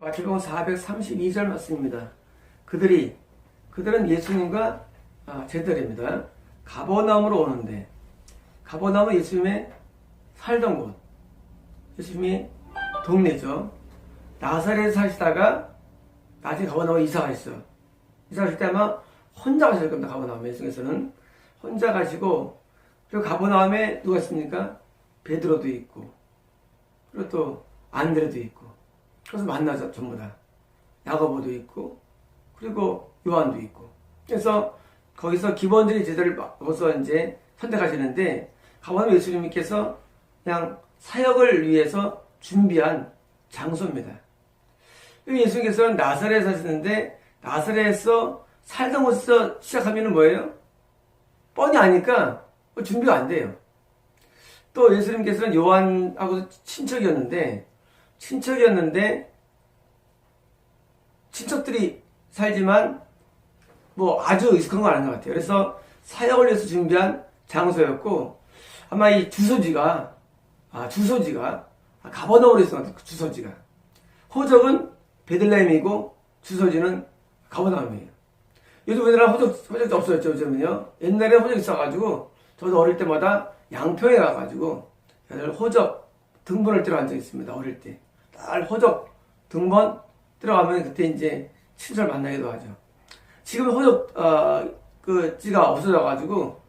마태복음 432절 말씀입니다. 그들은 예수님과 제자들입니다. 가버나움으로 오는데, 가버나움은 예수님의 살던 곳, 예수님이 동네죠. 나사렛에 사시다가 나중에 가버나움에 이사 가셨어요. 이사 가실 때 아마 혼자 가실 겁니다. 가버나움에 예수님께서는 혼자 가시고, 그리고 가버나움에 누가 있습니까? 베드로도 있고, 그리고 또 안드레도 있고, 그래서 만나죠. 전부 다. 야고보도 있고, 그리고 요한도 있고. 그래서 거기서 기본적인 제자를 벌써 이제 선택하시는데, 가버나움 예수님께서 그냥 사역을 위해서 준비한 장소입니다. 예수님께서는 나사렛에 사시는데, 나사렛에서 살던 곳에서 시작하면 뭐예요? 뻔히 아니까 준비가 안 돼요. 또 예수님께서는 요한하고 친척들이 살지만 뭐 아주 익숙한 건 아닌 것 같아요. 그래서 사역을 위해서 준비한 장소였고, 아마 이 주소지가 가버나움으로 있었던 것 같아요. 주소지가 호적은 베들레헴이고 주소지는 가버나움이에요. 요즘 우리나라 호적도 없어졌죠. 요즘은요. 옛날에 호적 있어가지고 저도 어릴 때마다 양평에 가가지고 호적 등본을 떼러 간 적이 있습니다. 어릴 때. 딱 호적 등본 들어가면 그때 이제 친척을 만나기도 하죠. 지금 호적, 지가 없어져가지고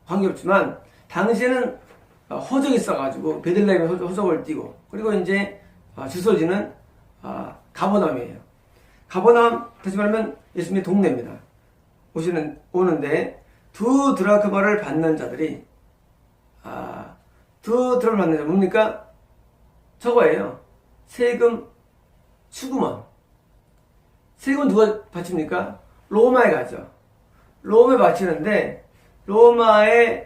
관계없지만, 당시에는 호적이 있어가지고 베들레헴에 호적을 띄고, 그리고 이제 주소지는 가버나움이에요. 가버나움, 다시 말하면 예수님의 동네입니다. 오는데, 두 드라크마를 받는 자들이, 뭡니까? 저거예요. 세금 수금원. 세금은 누가 바칩니까? 로마에 가죠. 로마에 바치는데, 로마에서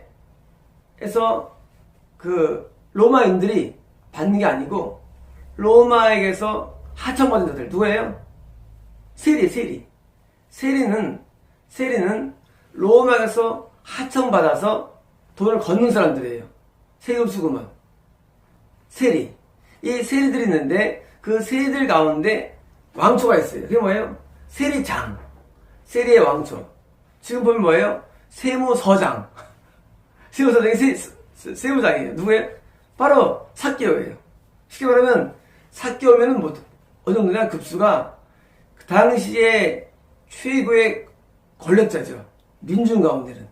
로마인들이 받는 게 아니고, 로마에게서 하청받은 자들, 누구예요? 세리. 세리는 로마에서 하청받아서 돈을 걷는 사람들이에요. 세금 수금원. 세리. 이 세리들이 있는데, 그 세리들 가운데 왕초가 있어요. 그게 뭐예요? 세리장. 세리의 왕초. 지금 보면 뭐예요? 세무서장. 세무서장이 세무장이에요. 누구예요? 바로 삭개오예요. 쉽게 말하면 삭개오면은 뭐 어느 정도냐, 급수가 그 당시에 최고의 권력자죠. 민중 가운데는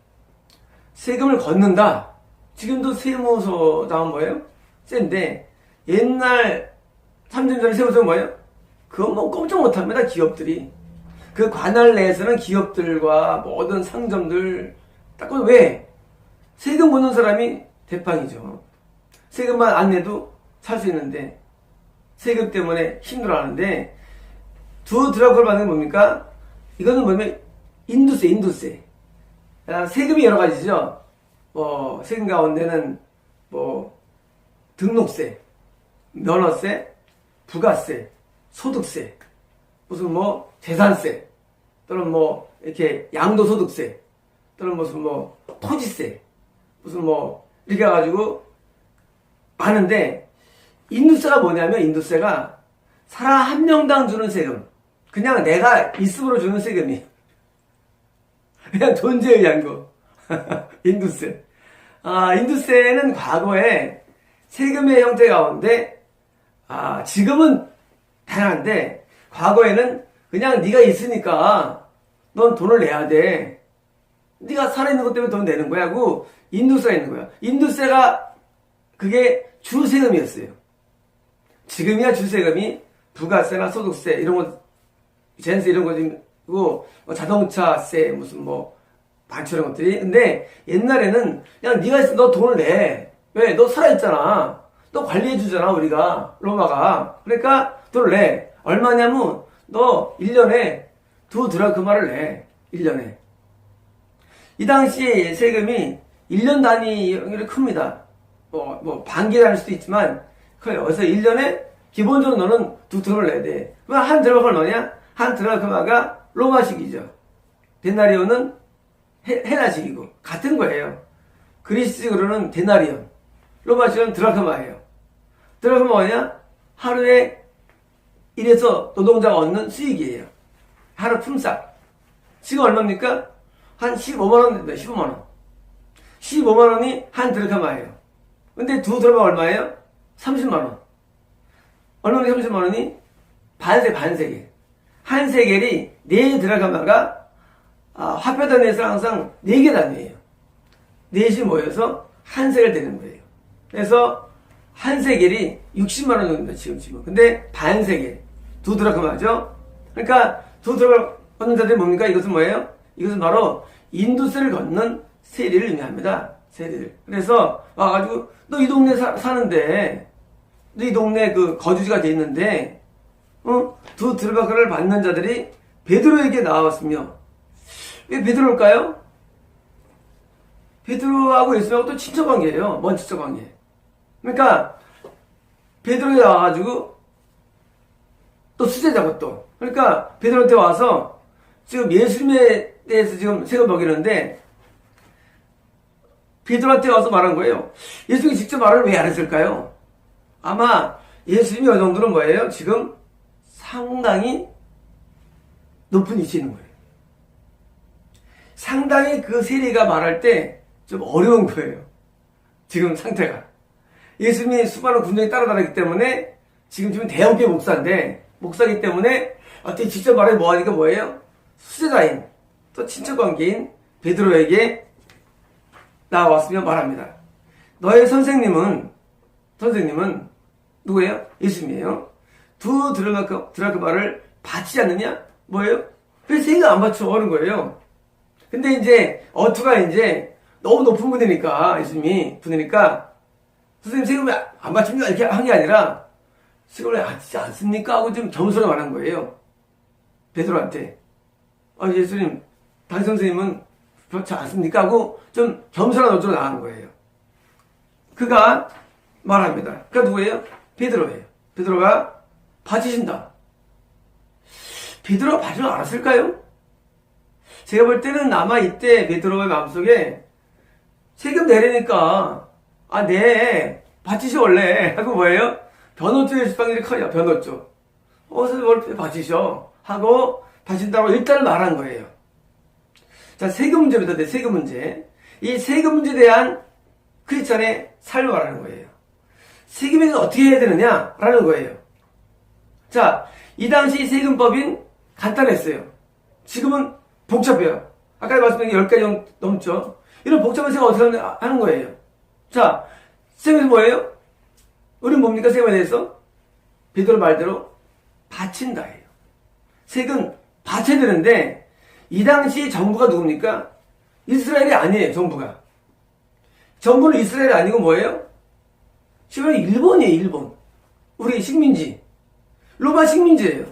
세금을 걷는다. 지금도 세무서장은 뭐예요? 센데, 옛날 3년 전에 세무서는 뭐예요? 그건 뭐 꼼짝 못합니다. 기업들이. 그 관할 내에서는 기업들과 모든 상점들 닦고, 왜? 세금 걷는 사람이 대빵이죠. 세금만 안 내도 살 수 있는데 세금 때문에 힘들어하는데, 두 드라크마를 받는 게 뭡니까? 이거는 뭐냐면 인두세. 세금이 여러 가지죠. 세금 가운데는 등록세, 면허세, 부가세, 소득세, 무슨 재산세, 또는 이렇게 양도소득세, 또는 무슨 토지세, 무슨 이렇게 해가지고 많은데, 인두세가 뭐냐면, 인두세가 사람 한 명당 주는 세금. 그냥 내가 있음으로 주는 세금이. 그냥 존재에 의한 거. 인두세. 인두세는 과거에 세금의 형태 가운데, 지금은 다양한데, 과거에는 그냥 네가 있으니까 넌 돈을 내야 돼. 네가 살아있는 것 때문에 돈 내는 거야 하고 인두세가 있는 거야. 인두세가 그게 주세금이었어요. 지금이야 주세금이 부가세나 소득세 이런 거, 젠세 이런 거고, 자동차세 무슨 반초 이런 것들이. 근데 옛날에는 그냥 네가 있으면 너 돈을 내. 왜? 너 살아있잖아. 너 관리해주잖아, 우리가. 로마가. 그러니까 돈을 내. 얼마냐면 너 1년에 두 드라크마를 내. 1년에. 이 당시에 세금이 1년 단위로 큽니다. 반기 단위일 수도 있지만 커요. 그래서 1년에 기본적으로 너는 두 드라크마를 내야 돼. 그럼 한 드라크마를 넣냐? 한 드라크마가 로마식이죠. 데나리온은 헤라식이고 같은 거예요. 그리스식으로는 데나리온, 로마식은 드라크마예요. 드라크마 뭐냐? 하루에 이래서 노동자가 얻는 수익이에요. 하루 품삯. 지금 얼마입니까? 한 15만원 됩니다. 15만원. 15만원이 한 드르카마예요. 근데 두 드르카마 얼마예요? 30만원. 얼마나 30만원이? 반세겔. 한 세겔이 4드라카마가 화폐단위에서 항상 4개 단위예요. 4시 모여서 한 세겔 되는 거예요. 그래서 한 세겔이 60만원 정도입니다. 지금. 근데 반세겔. 2드라카마죠? 그러니까 2드라카마 걷는 자들이 뭡니까? 이것은 뭐예요? 이것은 바로 인도세를 걷는 세리를 의미합니다. 세리를. 그래서 와가지고 너 이 동네 사는데 너 이 동네 그 거주지가 돼 있는데 2드라카마를 받는 자들이 베드로에게 나왔으며 왜 베드로일까요? 베드로하고 예수님하고 또 친척관계예요. 먼 친척관계. 그러니까 베드로에 나와가지고 또 수제자고 또. 그러니까 베드로한테 와서 지금 예수님에 대해서 지금 색을 먹이는데 베드로한테 와서 말한 거예요. 예수님이 직접 말을 왜 안 했을까요? 아마 예수님이 어느 정도는 뭐예요? 지금 상당히 높은 위치에 있는 거예요. 상당히 그 세리가 말할 때 좀 어려운 거예요. 지금 상태가. 예수님이 수많은 군중이 따라다니기 때문에 지금 대형교회 목사이기 때문에 어떻게 직접 말해 뭐하니까 뭐예요? 수제자인 또 친척관계인 베드로에게 나왔으며 말합니다. 너의 선생님은 누구예요? 예수님이에요. 2드라크마를 바치지 않느냐? 뭐예요? 왜 세리가 안 바쳐? 하는 거예요. 근데 이제 어투가 이제 너무 높은 분이니까 예수님이 분이니까 선생님 세금 안 바칩니까? 이렇게 한 게 아니라 세금을 바치지 않습니까? 하고 좀 겸손하게 말한 거예요. 베드로한테. 예수님 당신 선생님은 그렇지 않습니까? 하고 좀 겸손한 어조로 나간 거예요. 그가 말합니다. 그가 누구예요? 베드로예요. 베드로가 바치신다. 베드로가 바치는 줄 알았을까요? 제가 볼 때는 아마 이때 베드로의 마음속에 세금 내리니까 네 바치셔 원래 하고 뭐예요? 변호조의 수당률이 커요. 변호조. 선생님 뭘 바치셔 하고 바친다고 일단 말한 거예요. 자, 세금 문제입니다. 세금 문제. 이 세금 문제에 대한 크리스찬의 삶을 말하는 거예요. 세금에서 어떻게 해야 되느냐라는 거예요. 자, 이 당시 세금법인 간단했어요. 지금은 복잡해요. 아까 말씀드린 게 10가지 넘죠. 이런 복잡한 세금 어떻게 하는 거예요. 자, 세금에서 뭐예요? 우리는 뭡니까? 세금에 대해서? 베드로 말대로 바친다예요. 세금 바쳐야 되는데 이 당시 정부가 누굽니까? 이스라엘이 아니에요. 정부는 이스라엘이 아니고 뭐예요? 지금 일본이에요. 일본. 우리 식민지. 로마 식민지예요.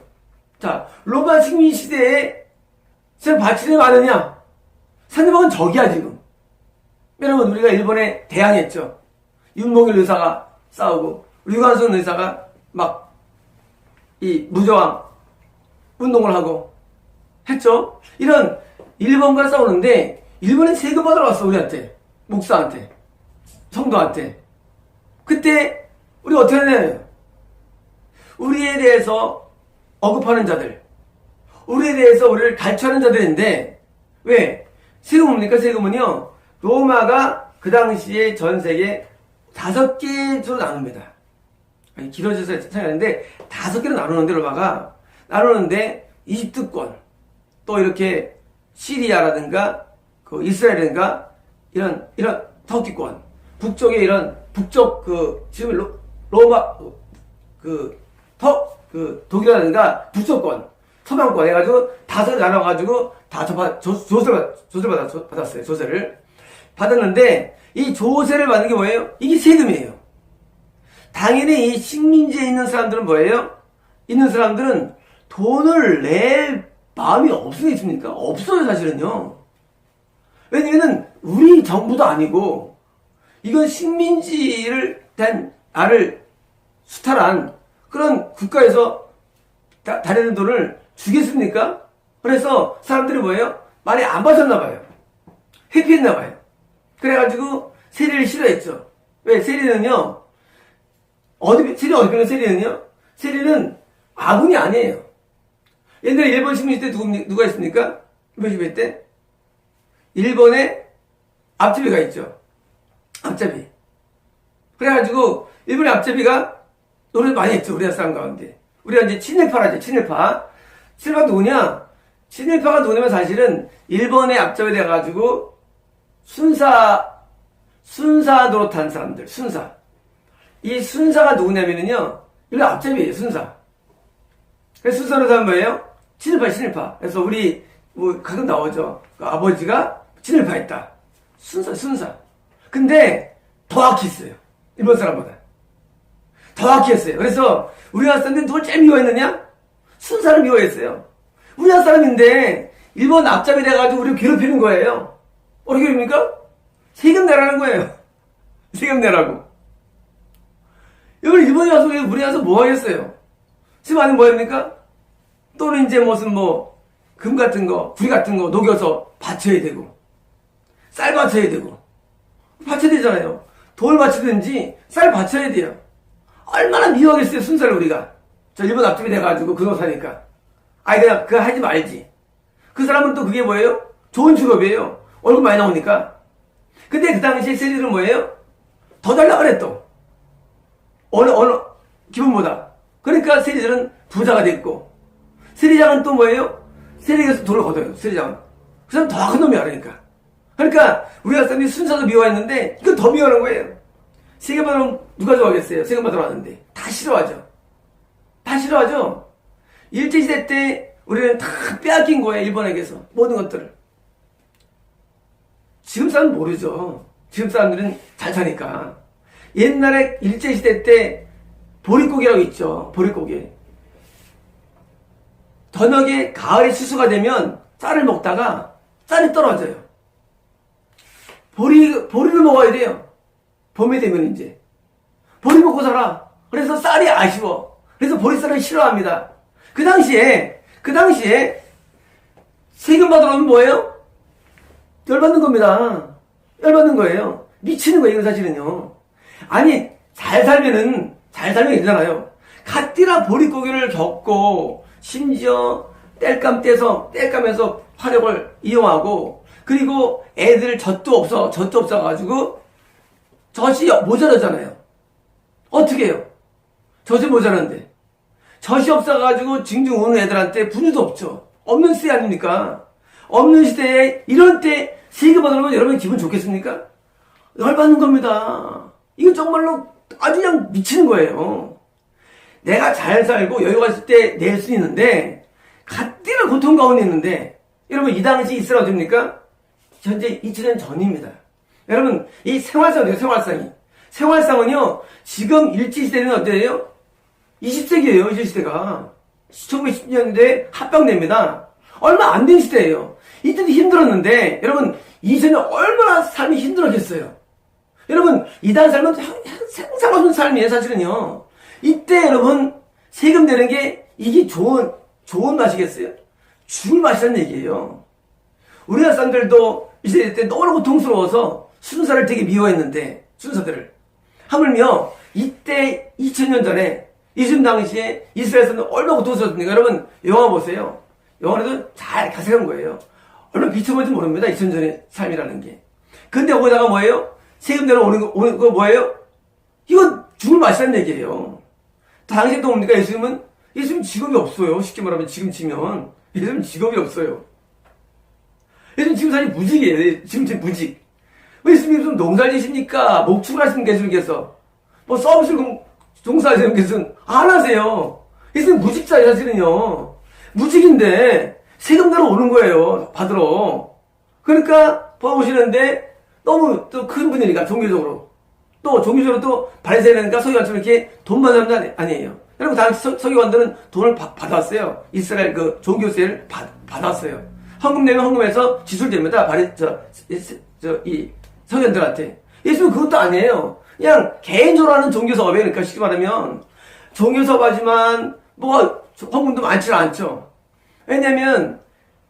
자, 로마 식민지 시대에 지금 바치는 많으냐? 상대방은 적이야 지금. 여러분 우리가 일본에 대항했죠. 윤봉길 의사가 싸우고 류관순 의사가 막 이 무저항 운동을 하고 했죠. 이런 일본과 싸우는데 일본에 세금 받으러 왔어. 우리한테, 목사한테, 성도한테. 그때 우리 어떻게 하냐면 우리에 대해서 언급하는 자들, 우리에 대해서 우리를 갈취하는 자들인데 왜? 세금 뭡니까? 세금은요 로마가 그 당시에 전 세계 5개로 나눕니다. 길어져서 생각하는데 5개로 나누는데 로마가 나누는데 이집트권 또 이렇게 시리아라든가 그 이스라엘이라든가 이런 터키권 북쪽에 이런 북쪽 지금 로마 독일이라든가 북쪽권 서방권 해가지고 5개 나눠가지고 다 조세를 받았어요. 조세를 받았는데 이 조세를 받는 게 뭐예요? 이게 세금이에요. 당연히 이 식민지에 있는 사람들은 뭐예요? 있는 사람들은 돈을 낼 마음이 없으겠습니까? 없어요, 사실은요. 왜냐면 우리 정부도 아니고 이건 식민지를 된 나를 수탈한 그런 국가에서 다니는 돈을 주겠습니까? 그래서 사람들이 뭐예요? 많이 안 받았나 봐요. 회피했나 봐요. 그래가지고 세리를 싫어했죠. 왜? 세리는요 세리 어디 빼는 세리는요? 세리는 아군이 아니에요. 옛날에 일본 식민지 때 누가 있습니까? 일본 식민지 때? 일본에 앞잡이가 있죠. 앞잡이. 그래가지고, 일본의 앞잡이가 노래 많이 했죠. 우리나라 사람 가운데. 우리가 이제 친일파라죠. 친일파. 친일파가 누구냐? 친일파가 누구냐면 사실은 일본의 앞잡이 돼가지고, 순사 노릇한 사람들. 순사. 이 순사가 누구냐면요. 일본 앞잡이에요. 순사. 그래서 순사 노릇하면 뭐예요? 친일파. 그래서 우리, 가끔 나오죠. 그 아버지가 친일파했다. 순사. 근데 더 악했어요. 일본 사람보다. 더 악했어요. 그래서 우리나라 사람들이 누굴 제일 미워했느냐? 순사를 미워했어요. 우리나라 사람인데 일본 앞잡이 돼가지고 우리를 괴롭히는 거예요. 어떻게 괴롭힙니까? 세금 내라는 거예요. 세금 내라고. 여러분 일본에 와서 우리나라 와서 뭐 하겠어요? 지금 안에 뭐 합니까? 또는 이제 무슨 금 같은 거, 구리 같은 거 녹여서 바쳐야 되고, 쌀 바쳐야 되고, 바쳐야 되잖아요. 돌 바치든지 쌀 바쳐야 돼요. 얼마나 미워하겠어요, 순사를 우리가. 저 일본 앞집이 돼가지고 그거 사니까. 아이, 그냥 그거 하지 말지. 그 사람은 또 그게 뭐예요? 좋은 직업이에요. 월급 많이 나오니까. 근데 그 당시에 세리들은 뭐예요? 더 달라 그래 또. 어느 기분보다. 그러니까 세리들은 부자가 됐고, 세리장은 또 뭐예요? 세리에서 돈을 걷어요, 세리장은. 그 사람 더 큰 놈이야, 그러니까 우리가 사람들이 순사도 미워했는데 이건 더 미워하는 거예요. 세금 받으면 누가 좋아하겠어요? 세금 받으러 왔는데 다 싫어하죠. 일제시대 때 우리는 다 빼앗긴 거예요. 일본에게서 모든 것들을. 지금 사람은 모르죠. 지금 사람들은 잘 사니까. 옛날에 일제시대 때 보릿고개라고 있죠. 보릿고개. 저녁에 가을에 추수가 되면 쌀을 먹다가 쌀이 떨어져요. 보리를 먹어야 돼요. 봄이 되면 이제. 보리 먹고 살아. 그래서 쌀이 아쉬워. 그래서 보리쌀을 싫어합니다. 그 당시에 세금 받으러 오면 뭐예요? 열받는 겁니다. 열받는 거예요. 미치는 거예요, 사실은요. 아니, 잘 살면 되잖아요. 갓디라 보릿고개를 겪고, 심지어 땔감에서 화력을 이용하고, 그리고 애들 젖도 없어가지고, 젖이 모자라잖아요. 어떻게 해요? 젖이 모자란데. 젖이 없어가지고 징징 우는 애들한테 분유도 없죠. 없는 시대 아닙니까? 없는 시대에 이런 때 세금 받으면 여러분 기분 좋겠습니까? 열받는 겁니다. 이건 정말로 아주 그냥 미치는 거예요. 내가 잘 살고 여유가 있을 때 낼 수 있는데 갓디나 고통 가운데 있는데 여러분 이 당시 있으라고 됩니까? 현재 2000년 전입니다. 여러분 이 생활상이에요. 생활상은요 지금 일제시대는 어때요? 20세기예요. 20세기가 1910년대에 합병됩니다. 얼마 안 된 시대예요. 이때도 힘들었는데 여러분 2000년 얼마나 삶이 힘들었겠어요. 여러분 이단 삶은 생사없는 삶이에요. 사실은요. 이때 여러분 세금 내는 게 이게 좋은 맛이겠어요? 죽을 맛이라는 얘기예요. 우리나라 사람들도 이 시대 때 너무 고통스러워서 순사를 되게 미워했는데 순사들을 하물며 이때 2000년 전에 이쯤 당시에 이스라엘 사람들 얼마나 고통스러웠습니까? 여러분 영화 보세요. 영화에도 잘 가세한 거예요. 얼마나 비참한지 모릅니다. 2000년 전의 삶이라는 게. 근데 거기다가 뭐예요? 세금 내러 오는 거 뭐예요? 이건 죽을 맛이라는 얘기예요. 당시에 또 뭡니까? 예수님은 직업이 없어요. 쉽게 말하면 지금 치면 예수님은 직업이 없어요. 예수님 지금 사실 무직이에요. 지금 무직. 왜 예수님 무슨 농사를 지십니까? 목축을 하시는 예수님께서 뭐 서비스를 종사하시는 분께서는 안 하세요. 예수님 무직자예요. 사실은요. 무직인데 세금 내러 오는 거예요. 받으러. 그러니까 보시는데 너무 또 큰 분이니까 종교적으로 또 바리새인이니까 서기관처럼 이렇게 돈 받는 사람도 아니에요. 여러분 당시 서기관들은 돈을 받았어요. 이스라엘 그 종교세를 받았어요. 헌금 내면 헌금해서 지출됩니다. 이 서기관들한테. 예수는 그것도 아니에요. 그냥 개인적으로 하는 종교사업이에요. 그러니까 쉽게 말하면 종교사업하지만 헌금도 많지는 않죠. 왜냐면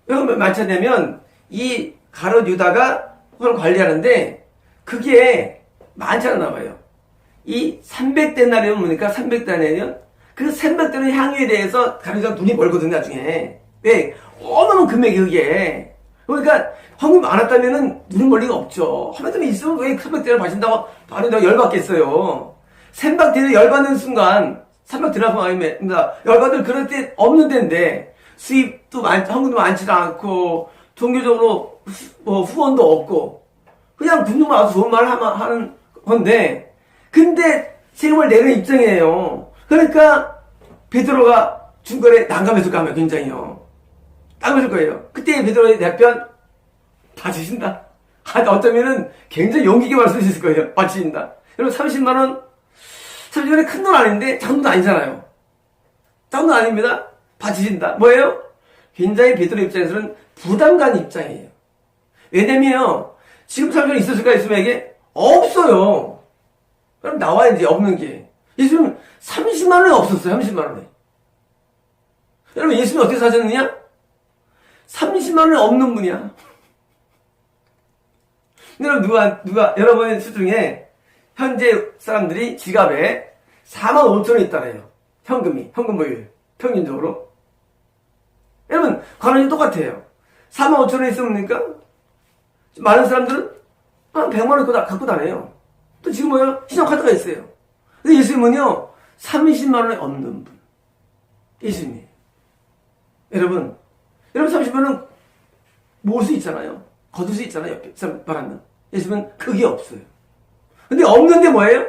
여러분 많지 않냐면 이 가룟 유다가 그걸 관리하는데 그게 많지 않나 봐요. 이 300데나리온 뭡니까? 300데나리온 그 샘박되는 향유에 대해서 가르쳐 눈이 멀거든, 나중에. 왜? 어마어마한 금액이 그게. 그러니까 황금이 많았다면은 눈이 멀 리가 없죠. 하마터면 있으면 왜 샘박대를 마신다고 바로 내가 열받겠어요. 샘박대를 열받는 순간, 샘박대라고 아닙니다. 열받을 그럴 때 없는 데인데, 수입도 황금도 많지도 않고, 종교적으로 후원도 없고, 그냥 군중만 와서 좋은 말을 하는 건데, 근데 세금을 내는 입장이에요. 그러니까 베드로가 중간에 난감했을 거예요. 굉장히요. 난감했을 거예요. 그때 베드로의 대변 받으신다. 어쩌면은 굉장히 용기 있게 말씀하실 수 있을 거예요. 받으신다. 여러분 30만 원 30만원이 큰 돈 아닌데 작은 돈 아니잖아요. 작은 돈 아닙니다. 받으신다. 뭐예요? 굉장히 베드로 입장에서는 부담 가는 입장이에요. 왜냐면 지금 30만 원 있었을까 예수님에게? 없어요. 그럼 나와야지 없는 게. 예수님 30만 원이 없었어요. 30만 원에. 여러분 예수님 어떻게 사셨느냐? 30만 원이 없는 분이야. 여러분 여러분의 수중에 현재 사람들이 지갑에 4만 5천 원 있다래요. 현금 보유 평균적으로. 여러분 관원이 똑같아요. 4만 5천 원 있으니까 많은 사람들은 한 100만 원 갖고 다녀요. 또 지금 뭐예요? 신용카드가 있어요. 근데 예수님은요 30만 원이 없는 분. 예수님. 여러분 30만 원 모을 수 있잖아요. 거둘 수 있잖아요. 옆에 사람 말하면. 예수님은 그게 없어요. 근데 없는데 뭐예요?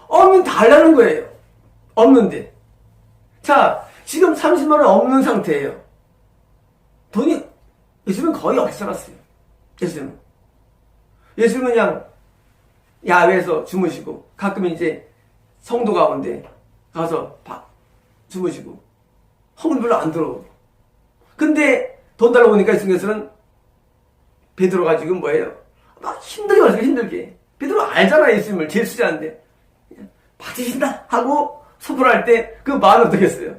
없는 달라는 거예요. 없는데. 자, 지금 30만 원 없는 상태예요. 돈이 예수님은 거의 없이 살았어요. 예수님은 그냥 야외에서 주무시고 가끔 이제 성도 가운데 가서 주무시고 헌금 별로 안 들어오고. 근데 돈 달라고 보니까 예수님께서는 베드로가 지금 뭐예요? 막 힘들게 말해요. 힘들게. 베드로 알잖아 예수님을 제일 수지하는데 받으신다 하고 선포할 때 그 마음이 어떻겠어요?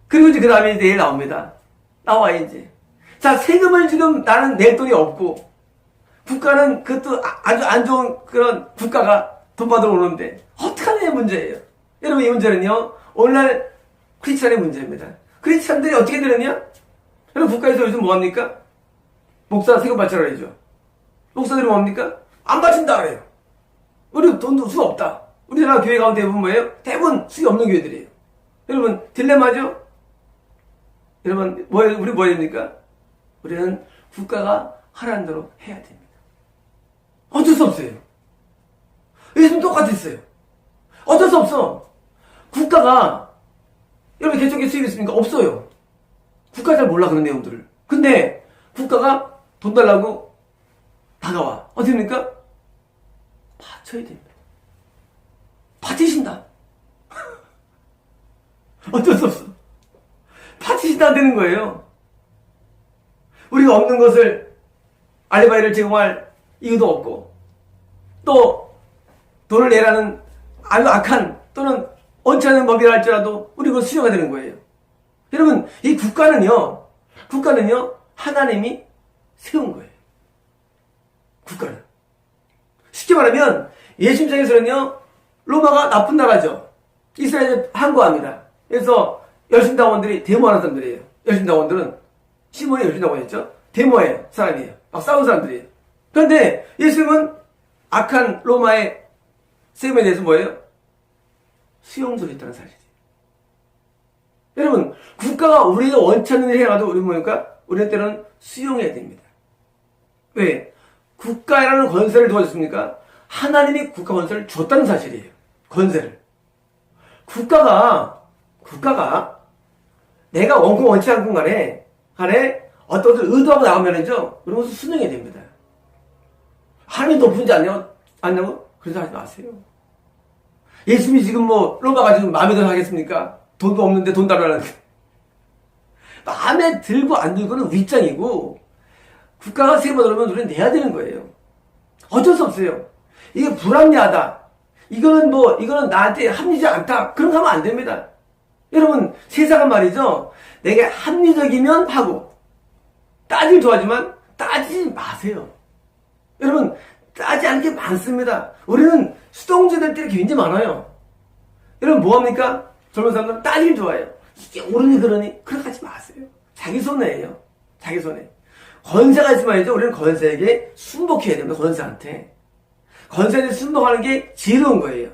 그리고 이제 그 다음에 내일 나옵니다. 나와 이제. 자 세금을 지금 나는 낼 돈이 없고 국가는 그것도 아주 안 좋은 그런 국가가 돈 받으러 오는데 어떡하냐 문제예요. 여러분 이 문제는요 오늘날 크리스찬의 문제입니다. 크리스찬들이 어떻게 되느냐? 여러분 국가에서 요즘 뭐합니까? 목사 세금 받자라 그러죠. 목사들이 뭐합니까? 안 받친다 그래요. 우리 돈도 수 없다. 우리나라 교회 가운데 대부분 뭐예요? 대부분 수이 없는 교회들이에요. 여러분 딜레마죠? 여러분 우리 뭐 해야 됩니까? 우리는 국가가 하라는 대로 해야 됩니다. 어쩔 수 없어요. 예수님 똑같았어요. 어쩔 수 없어. 국가가 여러분 개척의 수입이 있습니까? 없어요. 국가 잘 몰라 그런 내용들을. 근데 국가가 돈 달라고 다가와. 어떻게 됩니까? 받쳐야 됩니다. 받으신다. 어쩔 수 없어. 받으신다 되는 거예요. 우리가 없는 것을 알리바이를 제공할 이유도 없고 또 돈을 내라는 아주 악한 또는 옳지 않은 법이라 할지라도 우리 그걸 수용해야 되는 거예요. 여러분 이 국가는요 하나님이 세운 거예요. 국가는 쉽게 말하면 예수님 입장에서는요 로마가 나쁜 나라죠. 이스라엘을 항거합니다. 그래서 열심당원들이 데모하는 사람들이에요. 열심당원들은 시몬이 열심당원이었죠. 데모해요 사람이에요. 막 싸우는 사람들이에요. 그런데 예수님은 악한 로마의 세금에 대해서 뭐예요? 수용소리 있다는 사실이에요. 여러분 국가가 우리가 원치 않는 일을 해가도 우리 뭐니까 우리는 때로는 수용해야 됩니다. 왜? 국가라는 권세를 도와줬습니까? 하나님이 국가 권세를 줬다는 사실이에요. 권세를. 국가가 내가 원금 원치 않건 간에 어떤 것을 의도하고 나가면은죠 그런 것을 순응해야 됩니다. 하나님이 높은지 않냐고? 그래서 하지 마세요. 예수님이 지금 뭐 로마가 지금 마음에 들어 하겠습니까? 돈도 없는데 돈 달라는데. 마음에 들고 안 들고는 윗장이고 국가가 세금을 들으면 우리는 내야 되는 거예요. 어쩔 수 없어요. 이게 불합리하다. 이거는 나한테 합리적이지 않다. 그런 거 하면 안 됩니다. 여러분 세상은 말이죠. 내게 합리적이면 하고 따지기 좋아하지만 따지지 마세요. 여러분 따지지 않는 게 많습니다. 우리는 수동제 될 때가 굉장히 많아요. 여러분 뭐합니까? 젊은 사람들은 따지기 좋아해요. 이게 옳으니 그러니 그렇게 하지 마세요. 자기 손해예요. 자기 손해. 권세가 있으면 말이죠. 우리는 권세에게 순복해야 됩니다. 권세한테. 권세한테 순복하는 게 지혜로운 거예요.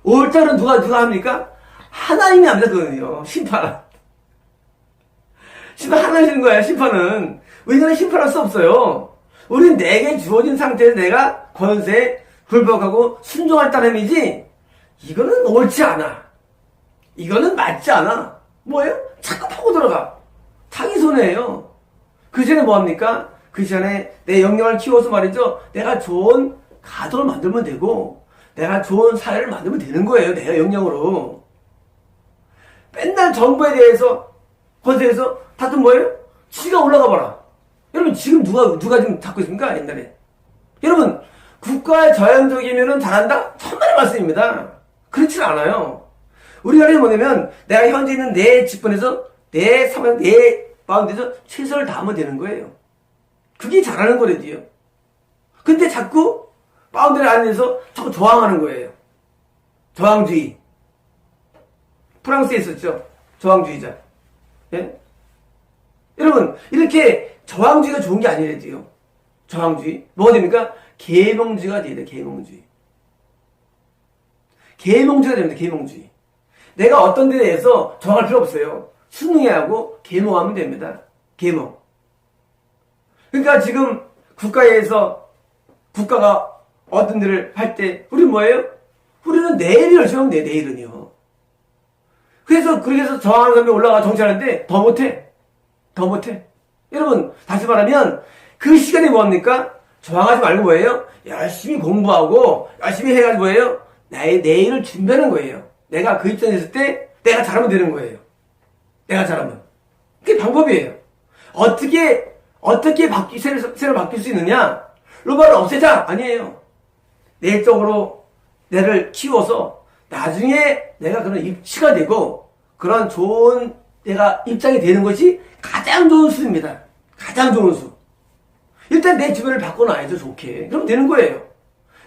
옳다는 누가 합니까? 하나님이 합니다. 그거는요. 심판. 심판 하나님 하시는 거예요. 심판은. 우리는 심판할 수 없어요. 우리는 내게 주어진 상태에서 내가 권세에 불복하고 순종할 따름이지 이거는 옳지 않아. 이거는 맞지 않아. 뭐예요? 자꾸 파고 들어가. 자기 손해예요. 그 전에 뭐합니까? 그 전에 내 역량을 키워서 말이죠. 내가 좋은 가족을 만들면 되고 내가 좋은 사회를 만들면 되는 거예요. 내 역량으로. 맨날 정부에 대해서 권세에서 다툰 뭐예요? 지가 올라가 봐라. 여러분 지금 누가 지금 잡고 있습니까? 옛날에. 여러분 국가의 저항적이면은 잘한다? 천만의 말씀입니다. 그렇지 않아요. 우리가 뭐냐면 내가 현재 있는 내 직분에서 내 사명, 내 마음대로 최선을 다하면 되는 거예요. 그게 잘하는 거래요. 근데 자꾸 마음대로 안에서 자꾸 저항하는 거예요. 저항주의. 프랑스에 있었죠. 저항주의자. 예? 여러분 이렇게 저항주의가 좋은 게 아니래요. 저항주의. 뭐가 됩니까? 계몽주의가 돼야 돼. 계몽주의. 계몽주의가 됩니다. 계몽주의. 내가 어떤 데에 대해서 저항할 필요 없어요. 순응해야 하고 계몽하면 됩니다. 계몽. 그러니까 지금 국가가 어떤 일을 할 때 우리는 뭐예요? 우리는 내일이 열심히 하면 돼. 내일은요. 그래서 그렇게 해서 저항하는 사람이 올라가 정치하는데 더 못해. 더 못해. 여러분 다시 말하면 그 시간에 뭐합니까? 저항하지 말고 뭐예요? 열심히 공부하고 열심히 해가지고 뭐예요? 나의 내일을 준비하는 거예요. 내가 그 입장에 있을 때 내가 잘하면 되는 거예요. 내가 잘하면. 그게 방법이에요. 어떻게 새를 바뀔 수 있느냐? 로마를 없애자! 아니에요. 내적으로 내를 키워서 나중에 내가 그런 입치가 되고 그런 좋은 내가 입장이 되는 것이 가장 좋은 수입니다. 가장 좋은 수. 일단 내 주변을 바꿔놔야죠. 좋게. 그럼 되는 거예요.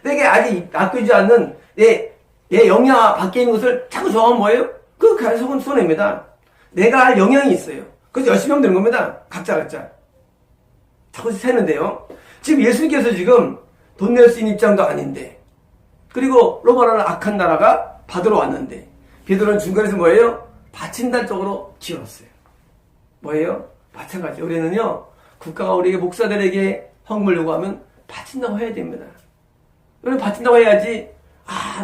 내게 아직 낚이지 않는 내 영향 밖에 있는 것을 자꾸 좋아하면 뭐예요? 그 가속은 손해입니다. 내가 할 영향이 있어요. 그래서 열심히 하면 되는 겁니다. 각자. 자꾸 세는데요. 지금 예수님께서 지금 돈 낼 수 있는 입장도 아닌데 그리고 로마라는 악한 나라가 받으러 왔는데 베드로는 중간에서 뭐예요? 바친다 쪽으로 기울었어요. 뭐예요? 마찬가지. 우리는요. 국가가 우리에게 목사들에게 헌금을 요구하면 바친다고 해야 됩니다. 우리는 바친다고 해야지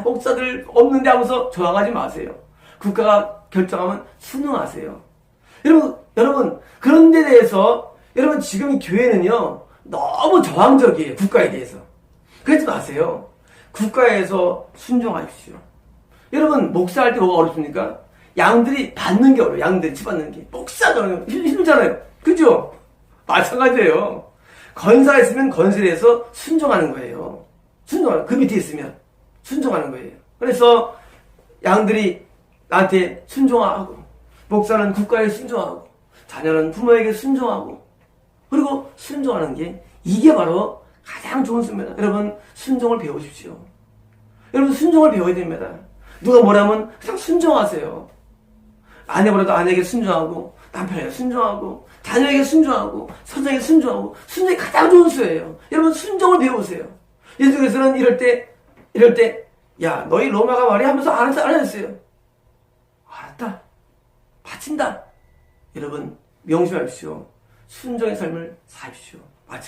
목사들 없는데 하면서 저항하지 마세요. 국가가 결정하면 순응하세요. 여러분 그런 데 대해서 여러분 지금 이 교회는요. 너무 저항적이에요. 국가에 대해서. 그러지 마세요. 국가에서 순종하십시오. 여러분 목사할 때 뭐가 어렵습니까? 양들이 받는 게 어려워요. 양들이 치받는 게. 목사잖아요. 힘들잖아요. 그죠? 마찬가지예요. 권사가 있으면 권세에 대해서 순종하는 거예요. 그 밑에 있으면 순종하는 거예요. 그래서 양들이 나한테 순종하고 목사는 국가에 순종하고 자녀는 부모에게 순종하고 그리고 순종하는 게 이게 바로 가장 좋은 수입니다. 여러분 순종을 배우십시오. 여러분 순종을 배워야 됩니다. 누가 뭐라면 그냥 순종하세요. 아내보다도 아내에게 순종하고 남편에게 순종하고 자녀에게 순종하고 선생에게 순종하고 순종이 가장 좋은 수예요. 여러분 순종을 배우세요. 예수께서는 이럴 때 야 너희 로마가 말이 하면서 알았어요. 알았다. 바친다. 여러분 명심하십시오. 순종의 삶을 사십시오.